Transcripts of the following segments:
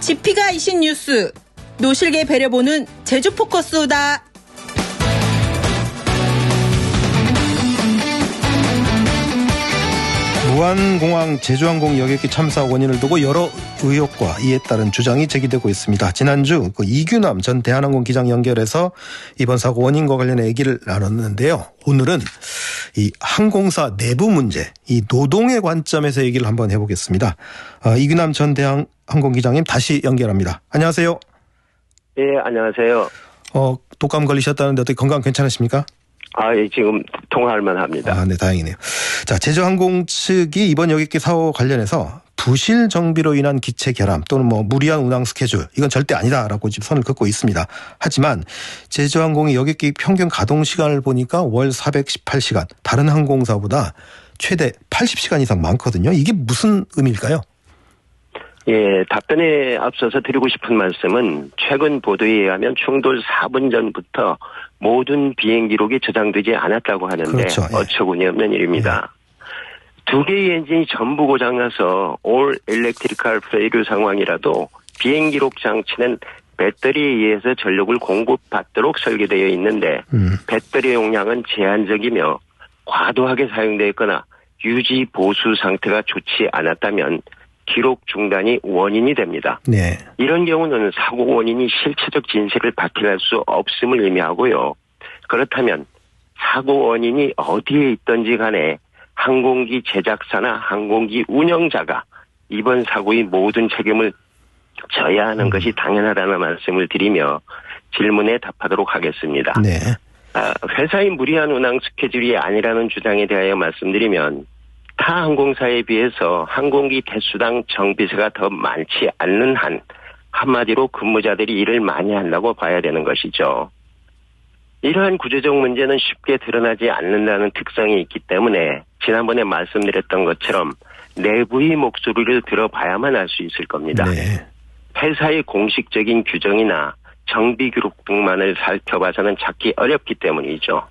지피가 이신 뉴스, 노실계 배려보는 제주포커스다. 무안공항 제주항공 여객기 참사 원인을 두고 여러 의혹과 이에 따른 주장이 제기되고 있습니다. 지난주 이규남 전 대한항공 기장 연결해서 이번 사고 원인과 관련해 얘기를 나눴는데요. 오늘은 이 항공사 내부 문제, 이 노동의 관점에서 얘기를 한번 해보겠습니다. 이규남 전 대한항공 기장님 다시 연결합니다. 안녕하세요. 예, 안녕하세요. 독감 걸리셨다는데 어떻게 건강 괜찮으십니까? 예, 지금 통화할 만합니다. 네, 다행이네요. 자, 제주항공 측이 이번 여객기 사고 관련해서 부실 정비로 인한 기체 결함 또는 무리한 운항 스케줄, 이건 절대 아니다라고 지금 선을 긋고 있습니다. 하지만 제주항공의 여객기 평균 가동 시간을 보니까 월 418시간, 다른 항공사보다 최대 80시간 이상 많거든요. 이게 무슨 의미일까요? 예, 답변에 앞서서 드리고 싶은 말씀은 최근 보도에 의하면 충돌 4분 전부터 모든 비행 기록이 저장되지 않았다고 하는데 그렇죠. 예. 어처구니 없는 일입니다. 두 개의 엔진이 전부 고장나서 올 일렉트리컬 페일유 상황이라도 비행 기록 장치는 배터리에 의해서 전력을 공급받도록 설계되어 있는데 배터리 용량은 제한적이며 과도하게 사용되어 있거나 유지 보수 상태가 좋지 않았다면 기록 중단이 원인이 됩니다. 네. 이런 경우는 사고 원인이 실체적 진실을 밝힐 수 없음을 의미하고요. 그렇다면 사고 원인이 어디에 있든지 간에 항공기 제작사나 항공기 운영자가 이번 사고의 모든 책임을 져야 하는 것이 당연하다는 말씀을 드리며 질문에 답하도록 하겠습니다. 네. 회사의 무리한 운항 스케줄이 아니라는 주장에 대하여 말씀드리면 타 항공사에 비해서 항공기 대수당 정비세가 더 많지 않는 한 한마디로 근무자들이 일을 많이 한다고 봐야 되는 것이죠. 이러한 구조적 문제는 쉽게 드러나지 않는다는 특성이 있기 때문에 지난번에 말씀드렸던 것처럼 내부의 목소리를 들어봐야만 알 수 있을 겁니다. 네. 회사의 공식적인 규정이나 정비 기록 등만을 살펴봐서는 찾기 어렵기 때문이죠.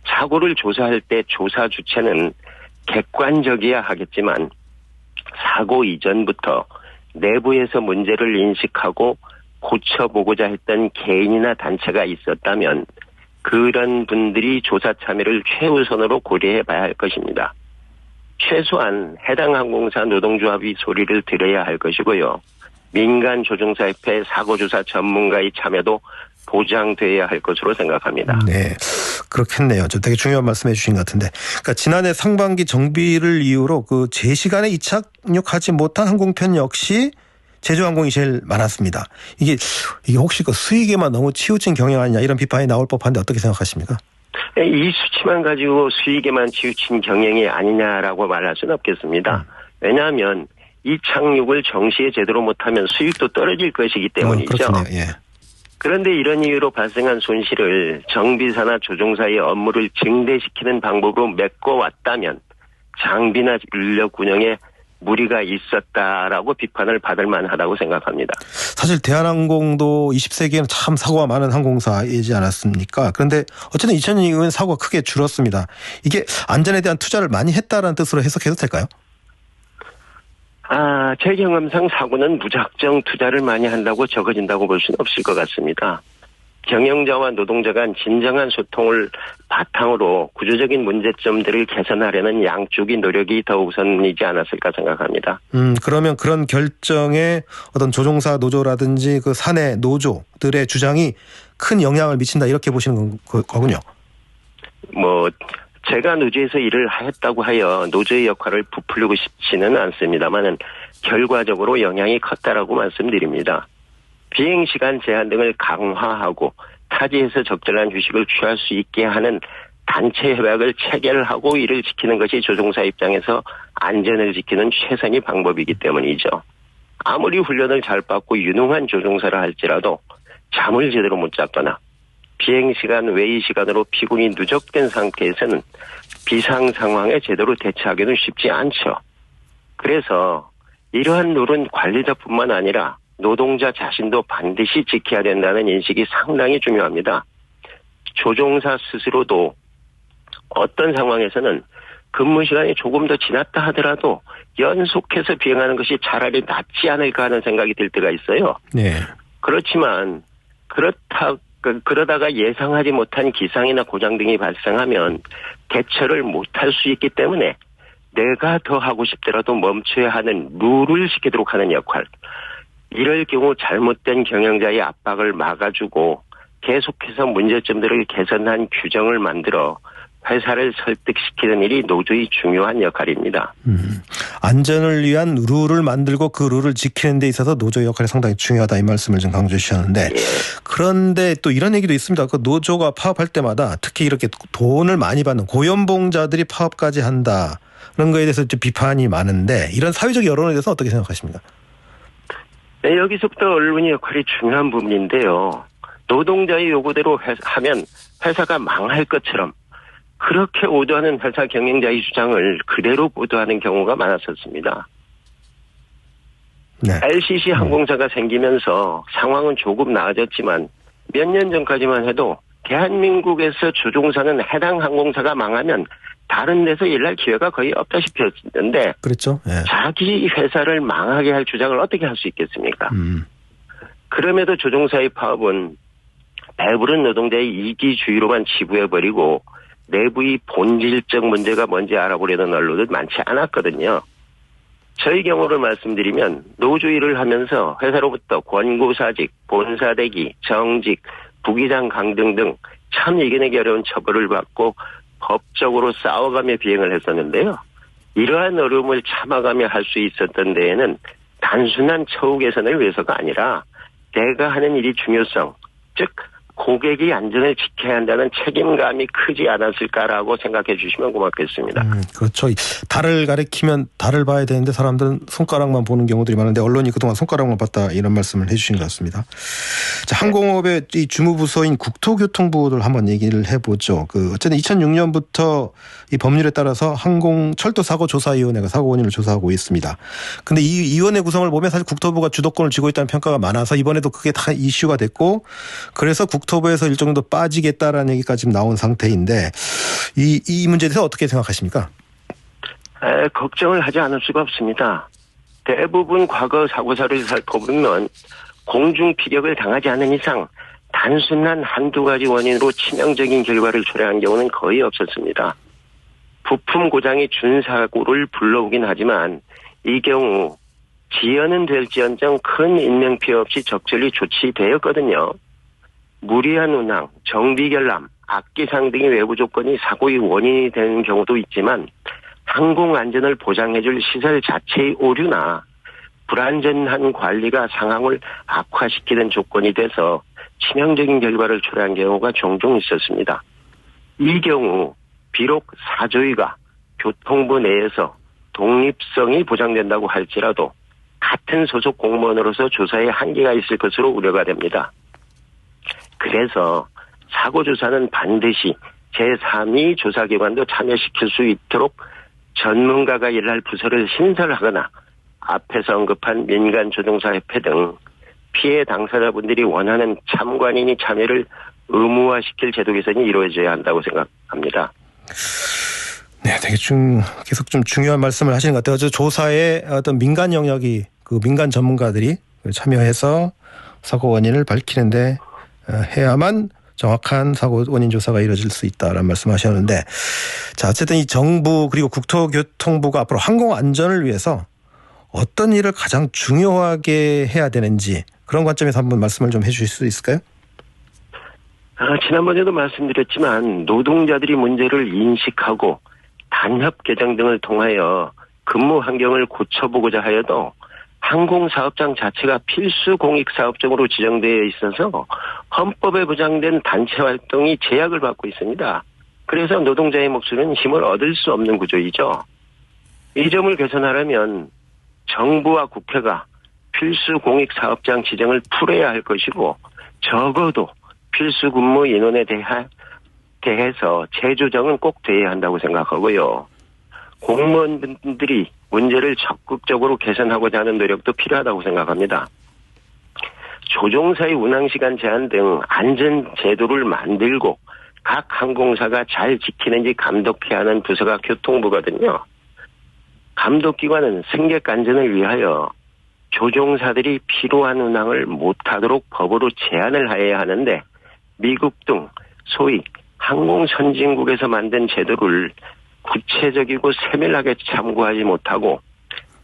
사고를 조사할 때 조사 주체는 객관적이어야 하겠지만 사고 이전부터 내부에서 문제를 인식하고 고쳐보고자 했던 개인이나 단체가 있었다면 그런 분들이 조사 참여를 최우선으로 고려해 봐야 할 것입니다. 최소한 해당 항공사 노동조합이 소리를 들어야 할 것이고요. 민간 조종사협회 사고조사 전문가의 참여도 보장돼야 할 것으로 생각합니다. 네, 그렇겠네요. 저 되게 중요한 말씀해 주신 것 같은데. 그러니까 지난해 상반기 정비를 이유로 그 제 시간에 이착륙하지 못한 항공편 역시 제주항공이 제일 많았습니다. 이게 혹시 그 수익에만 너무 치우친 경영 아니냐 이런 비판이 나올 법한데 어떻게 생각하십니까? 이 수치만 가지고 수익에만 치우친 경영이 아니냐라고 말할 수는 없겠습니다. 왜냐하면 이 착륙을 정시에 제대로 못하면 수익도 떨어질 것이기 때문이죠. 그렇군요. 예. 그런데 이런 이유로 발생한 손실을 정비사나 조종사의 업무를 증대시키는 방법으로 메꿔왔다면 장비나 인력 운영에 무리가 있었다라고 비판을 받을 만하다고 생각합니다. 사실 대한항공도 20세기에는 참 사고가 많은 항공사이지 않았습니까? 그런데 어쨌든 2000년 이후엔 사고가 크게 줄었습니다. 이게 안전에 대한 투자를 많이 했다는 뜻으로 해석해도 될까요? 제 경험상 사고는 무작정 투자를 많이 한다고 적어진다고 볼 수는 없을 것 같습니다. 경영자와 노동자 간 진정한 소통을 바탕으로 구조적인 문제점들을 개선하려는 양쪽의 노력이 더 우선이지 않았을까 생각합니다. 그러면 그런 결정에 어떤 조종사 노조라든지 그 사내 노조들의 주장이 큰 영향을 미친다 이렇게 보시는 거군요. 제가 노조에서 일을 했다고 하여 노조의 역할을 부풀리고 싶지는 않습니다만 결과적으로 영향이 컸다라고 말씀드립니다. 비행시간 제한 등을 강화하고 타지에서 적절한 휴식을 취할 수 있게 하는 단체 협약을 체결하고 이를 지키는 것이 조종사 입장에서 안전을 지키는 최선의 방법이기 때문이죠. 아무리 훈련을 잘 받고 유능한 조종사를 할지라도 잠을 제대로 못 잤거나 비행시간 외의 시간으로 피곤이 누적된 상태에서는 비상 상황에 제대로 대처하기는 쉽지 않죠. 그래서 이러한 룰은 관리자뿐만 아니라 노동자 자신도 반드시 지켜야 된다는 인식이 상당히 중요합니다. 조종사 스스로도 어떤 상황에서는 근무 시간이 조금 더 지났다 하더라도 연속해서 비행하는 것이 차라리 낫지 않을까 하는 생각이 들 때가 있어요. 네. 그렇지만 그러다가 예상하지 못한 기상이나 고장 등이 발생하면 대처를 못할 수 있기 때문에 내가 더 하고 싶더라도 멈춰야 하는 룰을 지키도록 하는 역할. 이럴 경우 잘못된 경영자의 압박을 막아주고 계속해서 문제점들을 개선한 규정을 만들어 회사를 설득시키는 일이 노조의 중요한 역할입니다. 안전을 위한 룰을 만들고 그 룰을 지키는 데 있어서 노조의 역할이 상당히 중요하다 이 말씀을 좀 강조해 주셨는데 예. 그런데 또 이런 얘기도 있습니다. 그 노조가 파업할 때마다 특히 이렇게 돈을 많이 받는 고연봉자들이 파업까지 한다는 거에 대해서 좀 비판이 많은데 이런 사회적 여론에 대해서 어떻게 생각하십니까? 네, 여기서부터 언론의 역할이 중요한 부분인데요. 노동자의 요구대로 하면 회사가 망할 것처럼 그렇게 오도하는 회사 경영자의 주장을 그대로 보도하는 경우가 많았었습니다. 네. LCC 항공사가 생기면서 상황은 조금 나아졌지만 몇 년 전까지만 해도 대한민국에서 조종사는 해당 항공사가 망하면 다른 데서 일할 기회가 거의 없다시피 했는데 그렇죠. 네. 자기 회사를 망하게 할 주장을 어떻게 할 수 있겠습니까? 그럼에도 조종사의 파업은 배부른 노동자의 이기주의로만 치부해버리고 내부의 본질적 문제가 뭔지 알아보려는 언론은 많지 않았거든요. 저희 경우를 말씀드리면 노조 일을 하면서 회사로부터 권고사직, 본사대기, 정직, 부기장 강등 등 참 이겨내기 어려운 처벌을 받고 법적으로 싸워가며 비행을 했었는데요. 이러한 어려움을 참아가며 할 수 있었던 데에는 단순한 처우 개선을 위해서가 아니라 내가 하는 일이 중요성, 즉 고객의 안전을 지켜야 한다는 책임감이 크지 않았을까라고 생각해 주시면 고맙겠습니다. 그렇죠. 달을 가리키면 달을 봐야 되는데 사람들은 손가락만 보는 경우들이 많은데 언론이 그동안 손가락만 봤다 이런 말씀을 해 주신 것 같습니다. 자, 항공업의 이 주무부서인 국토교통부를 한번 얘기를 해보죠. 어쨌든 2006년부터 이 법률에 따라서 항공철도사고조사위원회가 사고 원인을 조사하고 있습니다. 근데 이 위원회 구성을 보면 사실 국토부가 주도권을 쥐고 있다는 평가가 많아서 이번에도 그게 다 이슈가 됐고 그래서 국토부에서 일정 정도 빠지겠다라는 얘기가 지금 나온 상태인데 이 문제에 대해서 어떻게 생각하십니까? 걱정을 하지 않을 수가 없습니다. 대부분 과거 사고사를 살펴보면 공중 피격을 당하지 않은 이상 단순한 한두 가지 원인으로 치명적인 결과를 초래한 경우는 거의 없었습니다. 부품 고장이 준사고를 불러오긴 하지만 이 경우 지연은 될지언정 큰 인명피해 없이 적절히 조치되었거든요. 무리한 운항, 정비 결람, 악기상 등의 외부 조건이 사고의 원인이 되는 경우도 있지만 항공 안전을 보장해줄 시설 자체의 오류나 불안전한 관리가 상황을 악화시키는 조건이 돼서 치명적인 결과를 초래한 경우가 종종 있었습니다. 이 경우 비록 사조위가 교통부 내에서 독립성이 보장된다고 할지라도 같은 소속 공무원으로서 조사에 한계가 있을 것으로 우려가 됩니다. 그래서 사고조사는 반드시 제3위 조사기관도 참여시킬 수 있도록 전문가가 일할 부서를 신설하거나 앞에서 언급한 민간조종사협회 등 피해 당사자분들이 원하는 참관인이 참여를 의무화시킬 제도 개선이 이루어져야 한다고 생각합니다. 네, 되게 계속 좀 중요한 말씀을 하시는 것 같아요. 조사에 어떤 민간 영역이 민간 전문가들이 참여해서 사고 원인을 밝히는데 해야만 정확한 사고 원인 조사가 이루어질 수 있다라는 말씀하셨는데, 자, 어쨌든 이 정부 그리고 국토교통부가 앞으로 항공 안전을 위해서 어떤 일을 가장 중요하게 해야 되는지 그런 관점에서 한번 말씀을 좀 해주실 수 있을까요? 지난번에도 말씀드렸지만 노동자들이 문제를 인식하고 단협 개정 등을 통하여 근무 환경을 고쳐보고자 하여도 항공사업장 자체가 필수 공익사업종으로 지정되어 있어서 헌법에 보장된 단체 활동이 제약을 받고 있습니다. 그래서 노동자의 목소리는 힘을 얻을 수 없는 구조이죠. 이 점을 개선하려면 정부와 국회가 필수 공익사업장 지정을 풀어야 할 것이고 적어도 필수 근무 인원에 대해서 재조정은 꼭 돼야 한다고 생각하고요. 공무원분들이 문제를 적극적으로 개선하고자 하는 노력도 필요하다고 생각합니다. 조종사의 운항시간 제한 등 안전제도를 만들고 각 항공사가 잘 지키는지 감독해야 하는 부서가 교통부거든요. 감독기관은 승객 안전을 위하여 조종사들이 필요한 운항을 못하도록 법으로 제한을 하여야 하는데 미국 등 소위 항공 선진국에서 만든 제도를 구체적이고 세밀하게 참고하지 못하고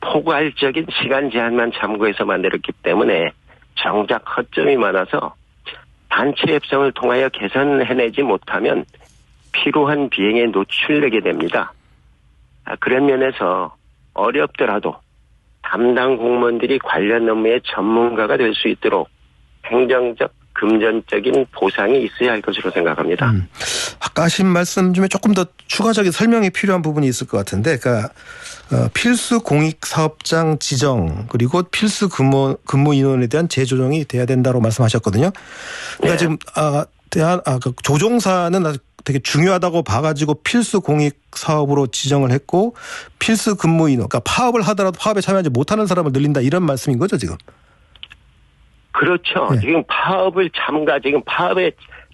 포괄적인 시간 제한만 참고해서 만들었기 때문에 정작 허점이 많아서 단체 협상을 통하여 개선해내지 못하면 필요한 비행에 노출되게 됩니다. 그런 면에서 어렵더라도 담당 공무원들이 관련 업무의 전문가가 될 수 있도록 행정적, 금전적인 보상이 있어야 할 것으로 생각합니다. 아까 하신 말씀 중에 조금 더 추가적인 설명이 필요한 부분이 있을 것 같은데, 그러니까 필수 공익 사업장 지정 그리고 필수 근무 인원에 대한 재조정이 돼야 된다고 말씀하셨거든요. 그러니까 지금 그 조종사는 되게 중요하다고 봐가지고 필수 공익 사업으로 지정을 했고 필수 근무 인원, 그러니까 파업을 하더라도 파업에 참여하지 못하는 사람을 늘린다 이런 말씀인 거죠 지금? 그렇죠. 네. 지금 지금 파업에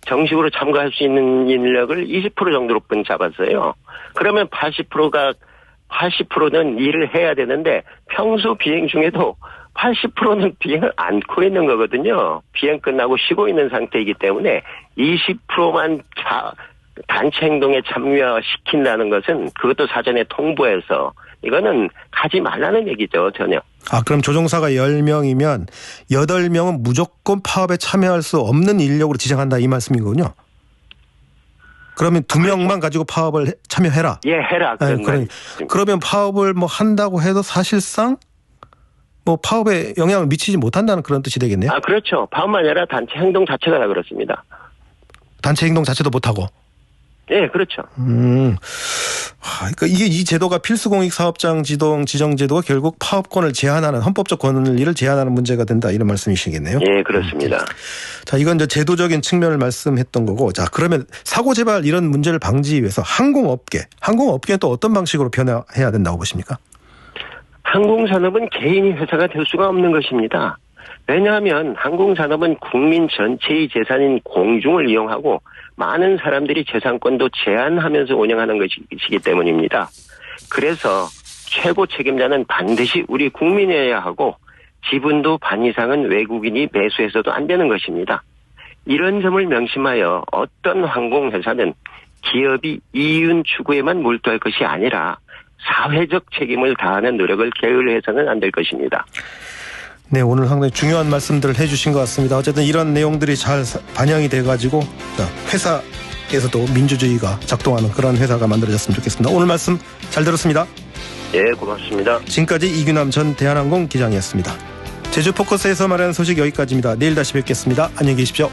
정식으로 참가할 수 있는 인력을 20% 정도로뿐 잡았어요. 그러면 80%는 일을 해야 되는데 평소 비행 중에도 80%는 비행을 않고 있는 거거든요. 비행 끝나고 쉬고 있는 상태이기 때문에 20%만 단체 행동에 참여시킨다는 것은 그것도 사전에 통보해서 이거는 가지 말라는 얘기죠, 전혀. 그럼 조종사가 10명이면 8명은 무조건 파업에 참여할 수 없는 인력으로 지정한다 이 말씀이거든요. 그러면 2명만 가지고 파업을 참여해라. 예, 해라. 그러면 파업을 한다고 해도 사실상 파업에 영향을 미치지 못한다는 그런 뜻이 되겠네요. 그렇죠. 파업만 아니라 단체 행동 자체가 다 그렇습니다. 단체 행동 자체도 못하고. 네, 그렇죠. 그러니까 이 제도가 필수공익사업장 지정 제도가 결국 파업권을 제한하는 헌법적 권리를 제한하는 문제가 된다 이런 말씀이시겠네요. 네, 그렇습니다. 자, 이건 이제 제도적인 측면을 말씀했던 거고, 자 그러면 사고 재발 이런 문제를 방지하기 위해서 항공업계는 또 어떤 방식으로 변화해야 된다고 보십니까? 항공산업은 개인이 회사가 될 수가 없는 것입니다. 왜냐하면 항공산업은 국민 전체의 재산인 공중을 이용하고 많은 사람들이 재산권도 제한하면서 운영하는 것이기 때문입니다. 그래서 최고 책임자는 반드시 우리 국민이어야 하고 지분도 반 이상은 외국인이 매수해서도 안 되는 것입니다. 이런 점을 명심하여 어떤 항공회사는 기업이 이윤 추구에만 몰두할 것이 아니라 사회적 책임을 다하는 노력을 게을러해서는 안 될 것입니다. 네, 오늘 상당히 중요한 말씀들을 해주신 것 같습니다. 어쨌든 이런 내용들이 잘 반영이 돼가지고 회사에서도 민주주의가 작동하는 그런 회사가 만들어졌으면 좋겠습니다. 오늘 말씀 잘 들었습니다. 예, 고맙습니다. 지금까지 이규남 전 대한항공 기장이었습니다. 제주 포커스에서 말하는 소식 여기까지입니다. 내일 다시 뵙겠습니다. 안녕히 계십시오.